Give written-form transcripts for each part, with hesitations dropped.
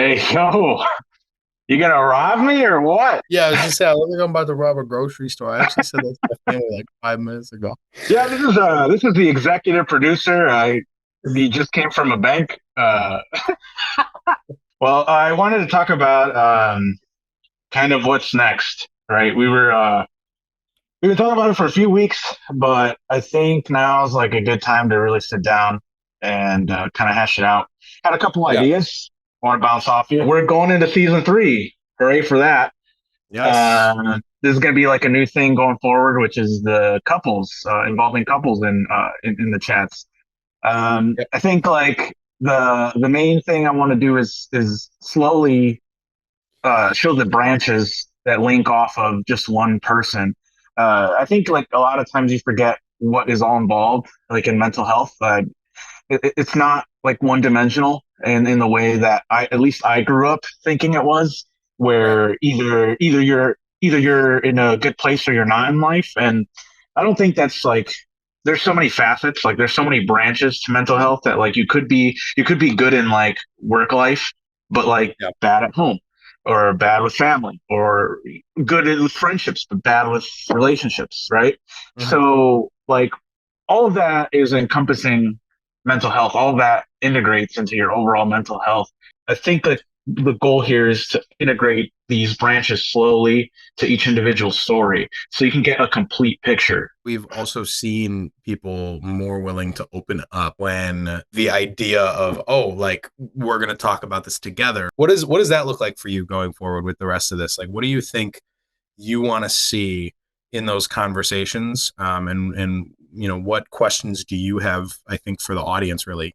Hey, yo, you gonna rob me or what? Yeah, I was just saying, I look like I'm about to rob a grocery store. I actually said that to my family like 5 minutes ago. Yeah, this is the executive producer. He just came from a bank. Well, I wanted to talk about kind of what's next, right? We've been talking about it for a few weeks, but I think now is like a good time to really sit down and kind of hash it out. Had a couple Yeah. ideas. Want to bounce off you? We're going into season three. Hooray for that! Yes. This is going to be like a new thing going forward, which is the couples involving couples in the chats. Yep. I think like the main thing I want to do is slowly show the branches that link off of just one person. I think like a lot of times you forget what is all involved, like in mental health. It's not like one dimensional, and in the way that at least I grew up thinking it was, Right. where either you're in a good place or you're not in life. And I don't think that's like, there's so many facets, like there's so many branches to mental health, that like you could be good in like work life, but like Yep. bad at home, or bad with family, or good with friendships but bad with relationships, right? Mhm. So like all of that is encompassing mental health. All of that integrates into your overall mental health. I think that the goal here is to integrate these branches slowly to each individual story so you can get a complete picture. We've also seen people more willing to open up when the idea of, oh, like we're going to talk about this together. What does that look like for you going forward with the rest of this? Like, what do you think you want to see in those conversations? And what questions do you have? I think for the audience, really,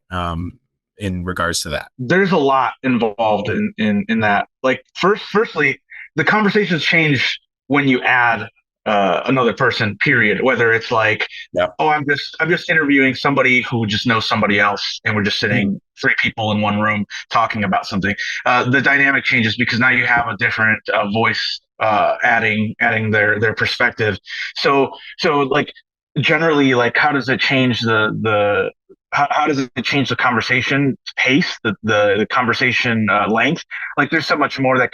in regards to that. There's a lot involved in that. Like firstly, the conversations change when you add another person. Period. Whether it's like, Yeah. oh, I'm just interviewing somebody who just knows somebody else, and we're just sitting three people in one room talking about something. The dynamic changes because now you have a different voice adding their perspective. So like generally, like how does it change the how does it change the conversation pace, the conversation length? Like there's so much value that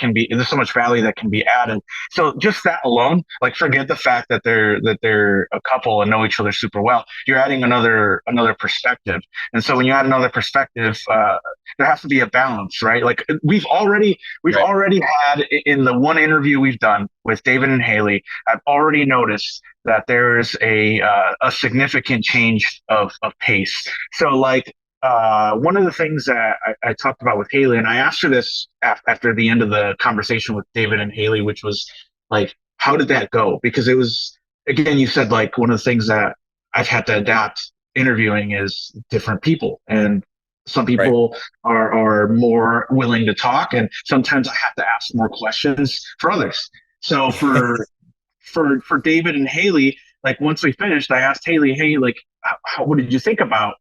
can be added. So just that alone, like forget the fact that they're a couple and know each other super well. You're adding another perspective. And so when you add another perspective, there has to be a balance, right? Like we've Right. already had, in the one interview we've done with David and Haley, I've already noticed that there is a significant change of pace. So like one of the things that I talked about with Haley, and I asked her this after the end of the conversation with David and Haley, which was like, how did that go? Because it was, again, you said like one of the things that I've had to adapt interviewing is different people, and some Right. people are more willing to talk, and sometimes I have to ask more questions for others. So for David and Haley, like once we finished, I asked Haley, hey, like, what did you think about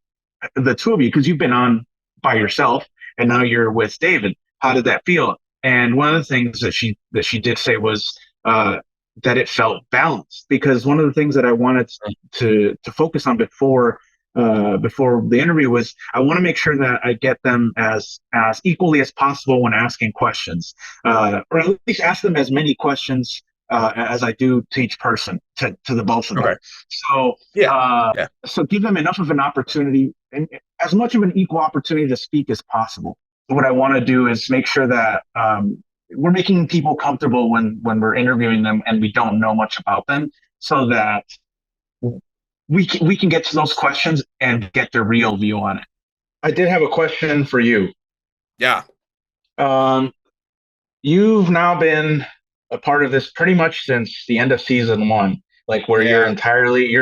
the two of you? Because you've been on by yourself, and now you're with David. How did that feel? And one of the things that she did say was uh, that it felt balanced. Because one of the things that I wanted to focus on before the interview was, I want to make sure that I get them as equally as possible when asking questions, or at least ask them as many questions as I do to each person, to the both of them. Okay. So Yeah. Yeah. so give them enough of an opportunity, and as much of an equal opportunity to speak as possible. What I want to do is make sure that we're making people comfortable when we're interviewing them and we don't know much about them, so that we can get to those questions and get their real view on it. I did have a question for you. Yeah. Um, you've now been a part of this pretty much since the end of season one, like where you're Yeah.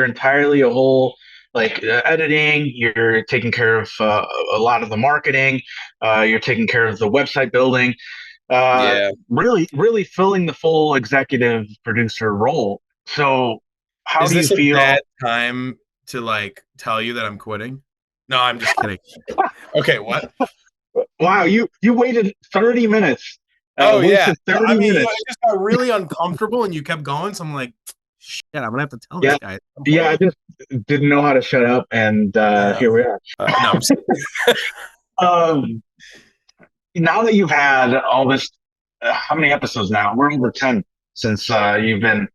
entirely a whole, like editing, you're taking care of a lot of the marketing, you're taking care of the website building, Yeah. really filling the full executive producer role. So how Is do you this a feel? bad time to like tell you that I'm quitting? No, I'm just kidding. Okay, what? Wow, you waited 30 minutes, Oh yeah. wasted No, I 30 mean, minutes. it just got really uncomfortable and you kept going. So I'm like, shit, I'm gonna have to tell this Yeah, guy at some yeah, point. I just didn't know how to shut up, and Uh, here we are. no, I'm Um, now that you've had all this, how many episodes now? We're over 10 since you've been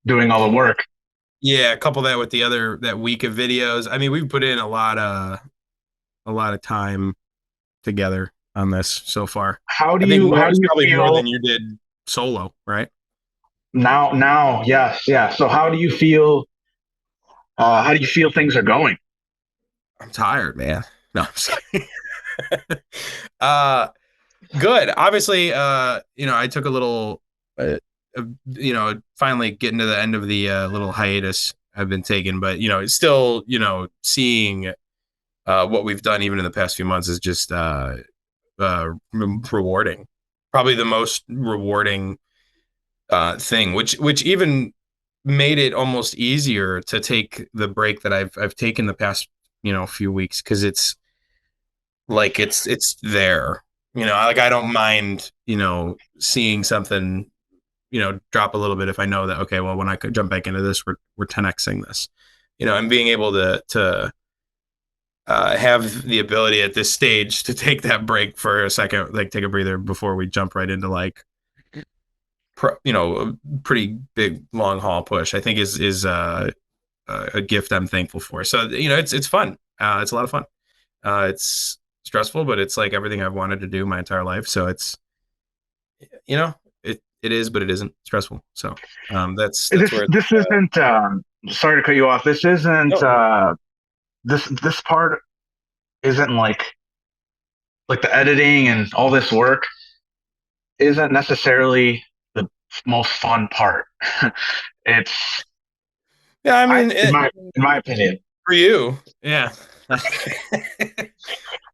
doing all the work. Yeah, couple that with the other that week of videos. I mean, we've put in a lot of time together on this so far. I think How do it's you probably more feel than you did solo, right? now? Yes, yeah. So how do you feel things are going? I'm tired, man. No, I'm just kidding. uh good. Obviously, I took a little finally getting to the end of the little hiatus I've been taking, but it's still, seeing what we've done even in the past few months is just rewarding. Probably the most rewarding thing, which even made it almost easier to take the break that I've taken the past few weeks, because it's like it's there. Like I don't mind seeing something drop a little bit if I know that, okay, well, when I could jump back into this, we're 10xing this, and being able to have the ability at this stage to take that break for a second, like take a breather before we jump right into like a pretty big long haul push, I think is a gift I'm thankful for. So it's fun. It's a lot of fun. It's stressful, but it's like everything I've wanted to do my entire life. So it's it is, but it isn't stressful. So that's where This isn't. Sorry to cut you off. This isn't. no, This part isn't like the editing and all this work isn't necessarily the most fun part. It's yeah. I I mean, in my opinion. for you, yeah. I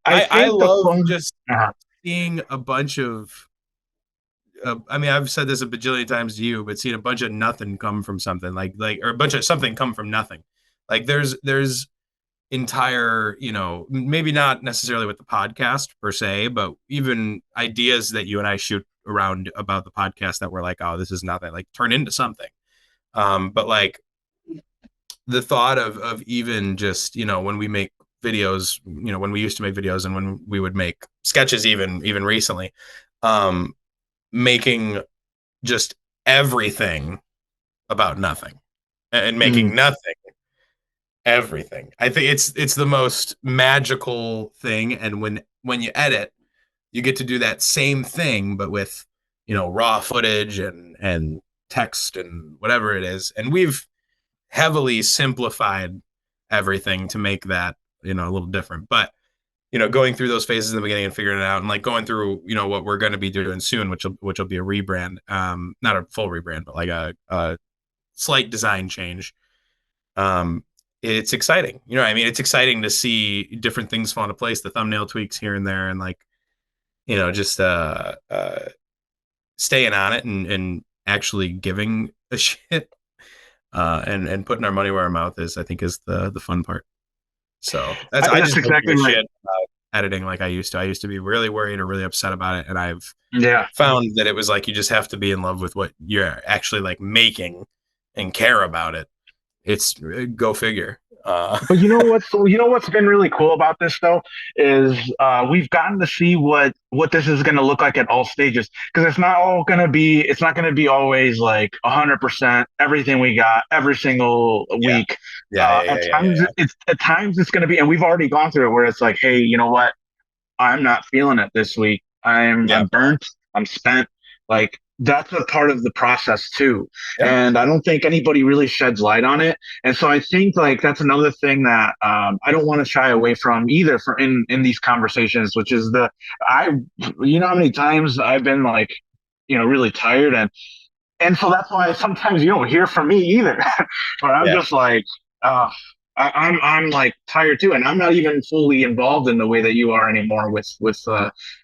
I think the love fun. just seeing a bunch of I mean, I've said this a bajillion times to you, but seeing a bunch of nothing come from something, or a bunch of something come from nothing. Like there's entire, maybe not necessarily with the podcast per se, but even ideas that you and I shoot around about the podcast that were like, oh, this is nothing, like turn into something. But like the thought of even just, when we make videos, when we used to make videos and when we would make sketches, even recently, um, making just everything about nothing and Mm, making nothing everything. I think it's the most magical thing. And when you edit, you get to do that same thing, but with raw footage and text and whatever it is. And we've heavily simplified everything to make that a little different. But going through those phases in the beginning and figuring it out, and like going through what we're going to be doing soon, which will be a rebrand, not a full rebrand, but like a slight design change. um it's exciting. I mean, it's exciting to see different things fall into place, the thumbnail tweaks here and there, and like just staying on it and actually giving a shit, and putting our money where our mouth is, I think, is the fun part. So I that's just don't exactly give a right. shit about editing like I used to. I used to be really worried or really upset about it, and I've Yeah. found that it was like you just have to be in love with what you're actually like making and care about it. It's go figure. But you know what's been really cool about this though is we've gotten to see what this is going to look like at all stages, because it's not going to be always like 100% everything we got every single Yeah, week. yeah, yeah, yeah, yeah, yeah. At times it's going to be, and we've already gone through it where it's like, hey, you know what, I'm not feeling it this week. Yeah, I'm burnt. I'm spent. Like that's a part of the process too. yeah. And I don't think anybody really sheds light on it. And so I think like that's another thing that I don't want to shy away from either for in these conversations, which is I you know how many times I've been like, really tired, and so that's why sometimes you don't hear from me either. But I'm Yeah. just like, uh, I'm like tired too, and I'm not even fully involved in the way that you are anymore with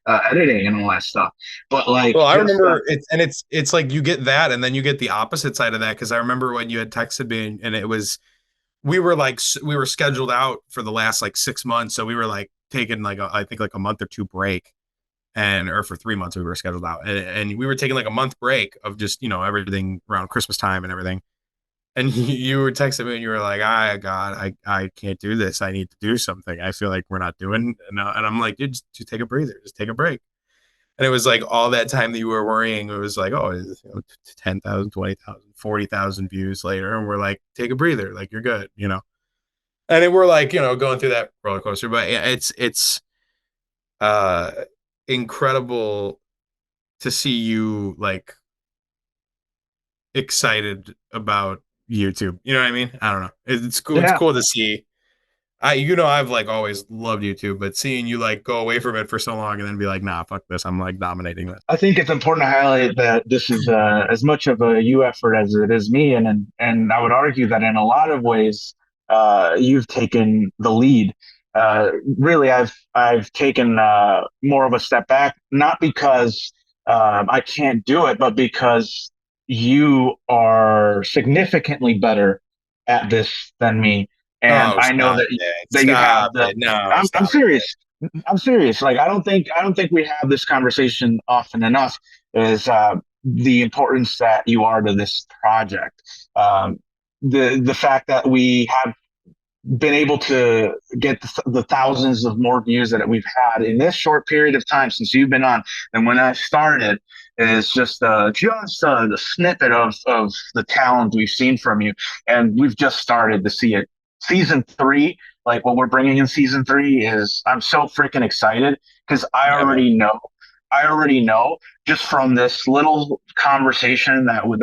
editing and all that stuff. But like, Well, I just remember it's like you get that, and then you get the opposite side of that, because I remember when you had texted me, and it was we were scheduled out for the last like 6 months, so we were like taking like I think like a month or two break, and or for 3 months we were scheduled out, and we were taking like a month break of just everything around Christmas time and everything. And you were texting me and you were like, God, I can't do this. I need to do something. I feel like we're not doing. And I'm like, dude, just take a breather. Just take a break. And it was like all that time that you were worrying, it was like, oh, 10,000, 20,000, 40,000 views later. And we're like, take a breather. Like, you're good, you know? And then we're like, going through that roller coaster. But yeah, it's uh, incredible to see you like excited about YouTube. You know what I mean? I don't know. It's cool. It's Yeah. cool to see. I've like always loved YouTube, but seeing you like go away from it for so long and then be like, nah, fuck this. I'm like dominating this. I think it's important to highlight that this is as much of a you effort as it is me, and I would argue that in a lot of ways, you've taken the lead. Really, I've taken more of a step back, not because I can't do it, but because you are significantly better at this than me, and Oh, I know stop that it. that you have Stop the. it. No, I'm stop it. serious. I'm serious. Like I don't think we have this conversation often enough. Is the importance that you are to this project. Um, the fact that we have been able to get the thousands of more views that we've had in this short period of time since you've been on and when I started is just the snippet of the talent we've seen from you, and we've just started to see it. Season three, like what we're bringing in season three, is I'm so freaking excited because Yeah, man. I already know just from this little conversation that we've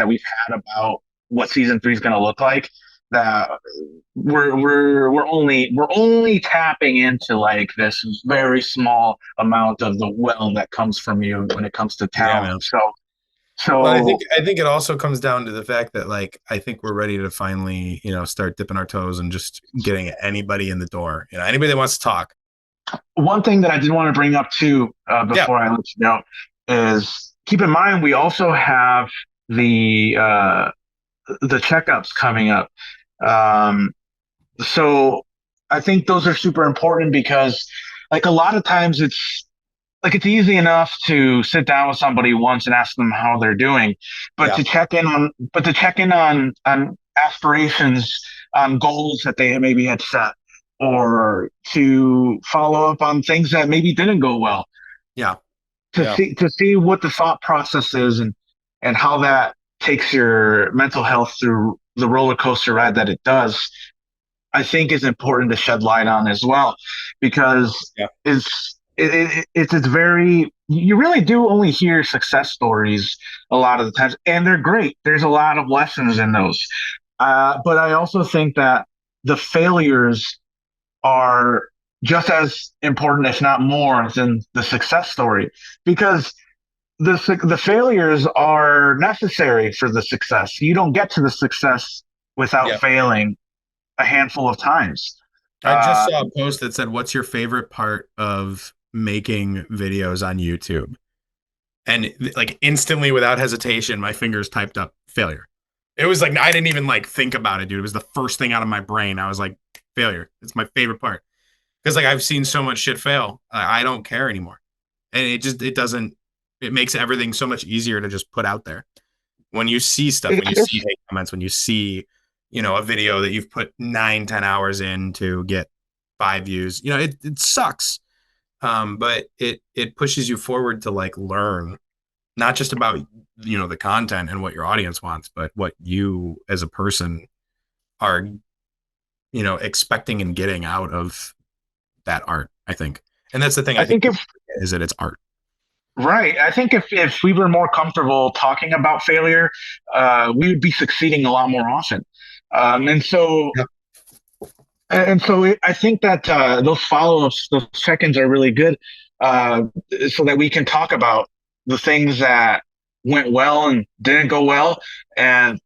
had about what season three is going to look like that we're only tapping into like this very small amount of the well that comes from you when it comes to Yeah, talent. man. So Well, I so think I think it also comes down to the fact that like I think we're ready to finally, start dipping our toes and just getting anybody in the door. Anybody that wants to talk. one thing that I did want to bring up too Yeah. before I let you know is keep in mind we also have the uh, the checkups coming up. Um, so I think those are super important because like a lot of times it's easy enough to sit down with somebody once and ask them how they're doing, but Yeah. to check in on aspirations, on goals that they maybe had set, or to follow up on things that maybe didn't go well, Yeah. to Yeah. see what the thought process is and how that takes your mental health through the roller coaster ride that it does. I think is important to shed light on as well, because Yeah. it's very you really do only hear success stories a lot of the times, and they're great. There's a lot of lessons in those, but I also think that the failures are just as important, if not more, than the success story, because the failures are necessary for the success. You don't get to the success without Yeah. failing a handful of times. I just Uh, saw a post that said, "What's your favorite part of making videos on YouTube?" And like instantly, without hesitation, my fingers typed up failure. It was like I didn't even like think about it, dude. It was the first thing out of my brain. I was like, failure. It's my favorite part because like I've seen so much shit fail. I don't care anymore, and it doesn't. It makes everything so much easier to just put out there. When you see stuff, when you see it's hate comments, when you see, a video that you've put 9, 10 hours in to get 5 views, it sucks. But it pushes you forward to like learn not just about the content and what your audience wants, but what you as a person are expecting and getting out of that art. I think, and that's the thing. I I think think people if forget is that it's art. right, I think if we were more comfortable talking about failure, we would be succeeding a lot more often. And so Yeah. I think that those follow-ups, those check-ins are really good, uh, so that we can talk about the things that went well and didn't go well, and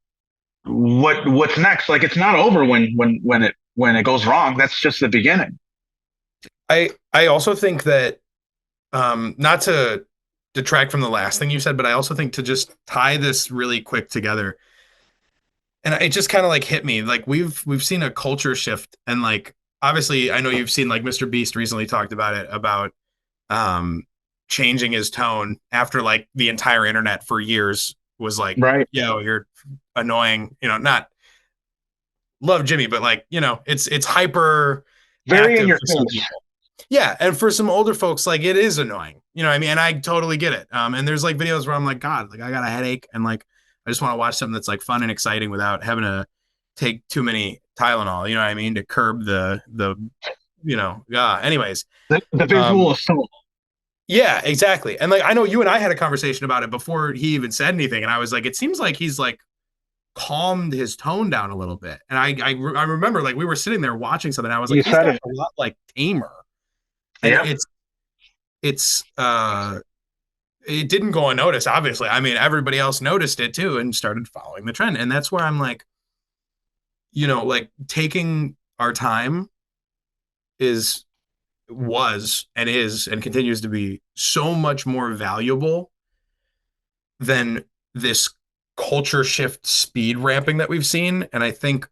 what's next. Like it's not over when it goes wrong. That's just the beginning. I also think that not to detract from the last thing you said, but I also think to just tie this really quick together, and it just kind of like hit me. Like we've seen a culture shift, and like obviously I know you've seen like Mr. Beast recently talked about it about um changing his tone after like the entire internet for years was like, Right. yo, you're annoying, not love Jimmy, but like, you know, it's hyper Very in active your for some face. people. Yeah, and for some older folks, like it is annoying. You know what I mean? And I totally get it. And there's like videos where I'm like, God, like I got a headache and like I just want to watch something that's like fun and exciting without having to take too many Tylenol, you know what I mean, to curb the you know, yeah. Anyways, The visual um assault. yeah, exactly. And like I know you and I had a conversation about it before he even said anything, and I was like, it seems like he's like calmed his tone down a little bit. And I remember like we were sitting there watching something. And I was like, You he's said got it. a lot like tamer. And Yep. it's it didn't go unnoticed, obviously. I mean, everybody else noticed it too and started following the trend. And that's where I'm like, you know, like taking our time is was and is and continues to be so much more valuable than this culture shift speed ramping that we've seen. And I think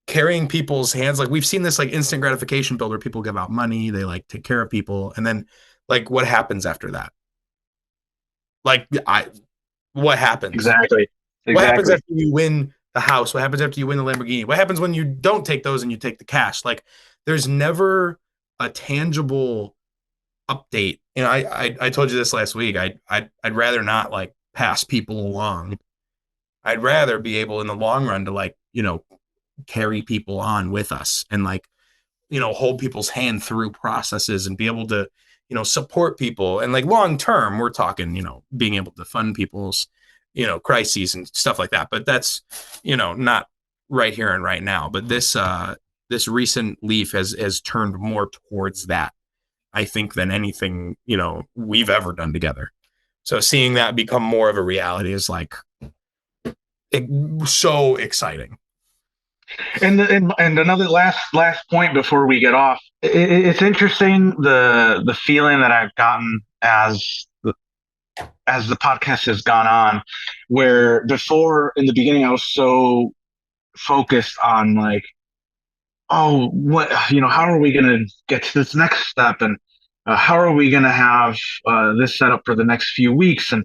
carrying people's hands, like we've seen this like instant gratification build where people give out money, they like take care of people, and then like what happens after that? Like I what happens? Exactly. What happens Exactly. after you win the house? What happens after you win the Lamborghini? What happens when you don't take those and you take the cash? Like there's never a tangible update. You know, I told you this last week. I'd rather not like pass people along. I'd rather be able in the long run to like, you know, carry people on with us and like, you know, hold people's hand through processes and be able to, you know, support people. And like long term, we're talking, you know, being able to fund people's, you know, crises and stuff like that. But that's, you know, not right here and right now. But this recent leaf has turned more towards that, I think, than anything, you know, we've ever done together. So seeing that become more of a reality is like so exciting. And another last point before we get off, it's interesting the feeling that I've gotten as the podcast has gone on, where before in the beginning I was so focused on like, oh, what, you know, how are we going to get to this next step, and how are we going to have this set up for the next few weeks, and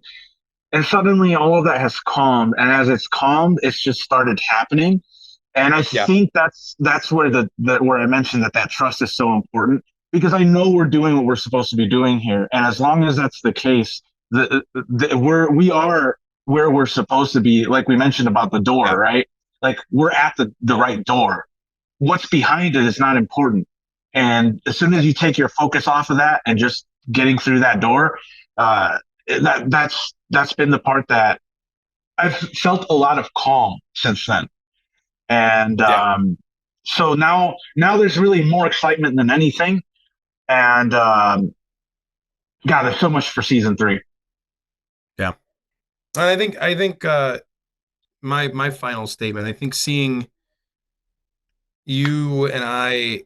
suddenly all of that has calmed, and as it's calmed, it's just started happening. And I Yeah. think that's where where I mentioned that trust is so important, because I know we're doing what we're supposed to be doing here, and as long as that's the case, we are where we're supposed to be. Like we mentioned about the door, Yeah. right? Like we're at the right door. What's behind it is not important. And as soon as you take your focus off of that and just getting through that door, uh, that's been the part that I've felt a lot of calm since then. And Yeah. so now there's really more excitement than anything. And God, there's so much for season 3. Yeah. And I think my final statement, I think seeing you and I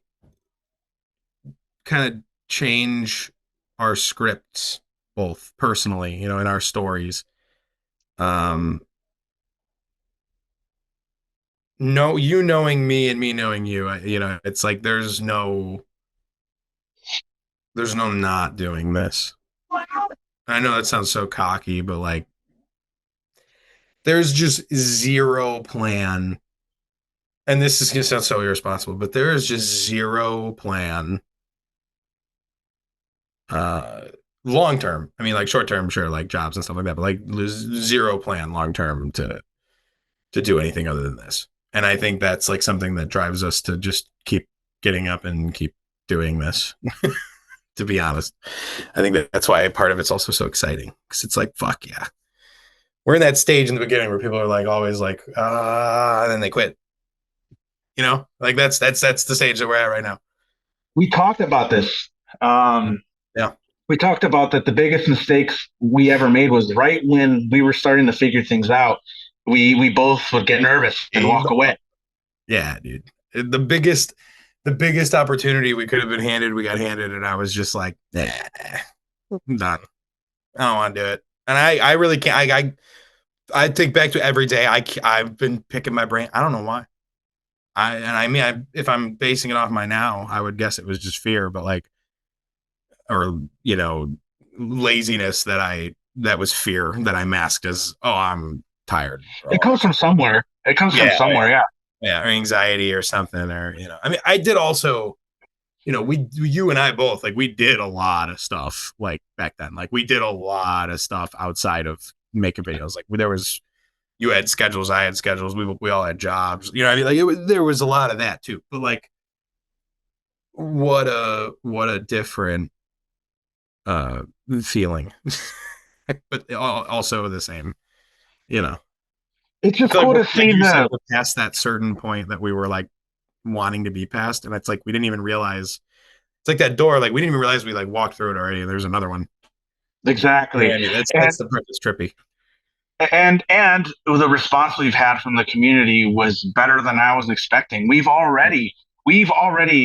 kind of change our scripts both personally, you know, in our stories. Um no, you knowing me and me knowing you, you know, it's like there's no not doing this. I know that sounds so cocky, but like there's just zero plan. And this is gonna sound so irresponsible, but there is just zero plan uh long term. I mean, like short term, sure, like jobs and stuff like that, but like zero plan long term to do anything other than this. And I think that's like something that drives us to just keep getting up and keep doing this. To be honest, I think that's why part of it's also so exciting, because it's like fuck yeah, we're in that stage in the beginning where people are like always like and then they quit. You know, like that's the stage that we're at right now. We talked about this. Um, Yeah. we talked about that the biggest mistakes we ever made was right when we were starting to figure things out. We both would get nervous and walk away. Yeah, dude. The biggest opportunity we could have been handed, we got handed, and I was just like, nah, I'm done. I don't want to do it. And I really can't. I think back to every day. I've been picking my brain. I don't know why. I mean, if I'm basing it off my now, I would guess it was just fear, but like, or you know, laziness that was fear that I masked as, oh, I'm tired. It comes from somewhere. It comes from Yeah, somewhere. Yeah. Yeah, or anxiety or something, or I mean, I did also, you and I both, like, we did a lot of stuff like back then. Like, we did a lot of stuff outside of making videos. Like, there was, you had schedules, I had schedules, we all had jobs. You know what I mean? Like, there was a lot of that too. But like, what a different uh feeling. But also the same, you know. It's I just feel like, cool to like see you said, the we're past that certain point that we were like wanting to be past, and it's like we didn't even realize. It's like that door, like we didn't even realize we like walked through it already, and there's another one. exactly. Yeah, I mean, And that's the part that's trippy. and the response we've had from the community was better than I was expecting. We've already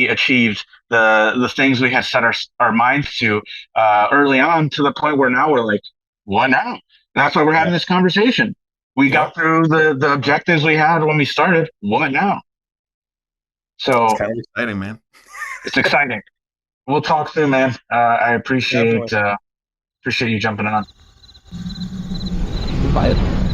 achieved the things we had set our minds to early on, to the point where now we're like, what now? That's why we're having Yeah. this conversation. We Yep. got through the objectives we had when we started. What now? It's So kind of exciting, man. it's exciting. We'll talk soon, man. I Definitely. appreciate you jumping on. Bye.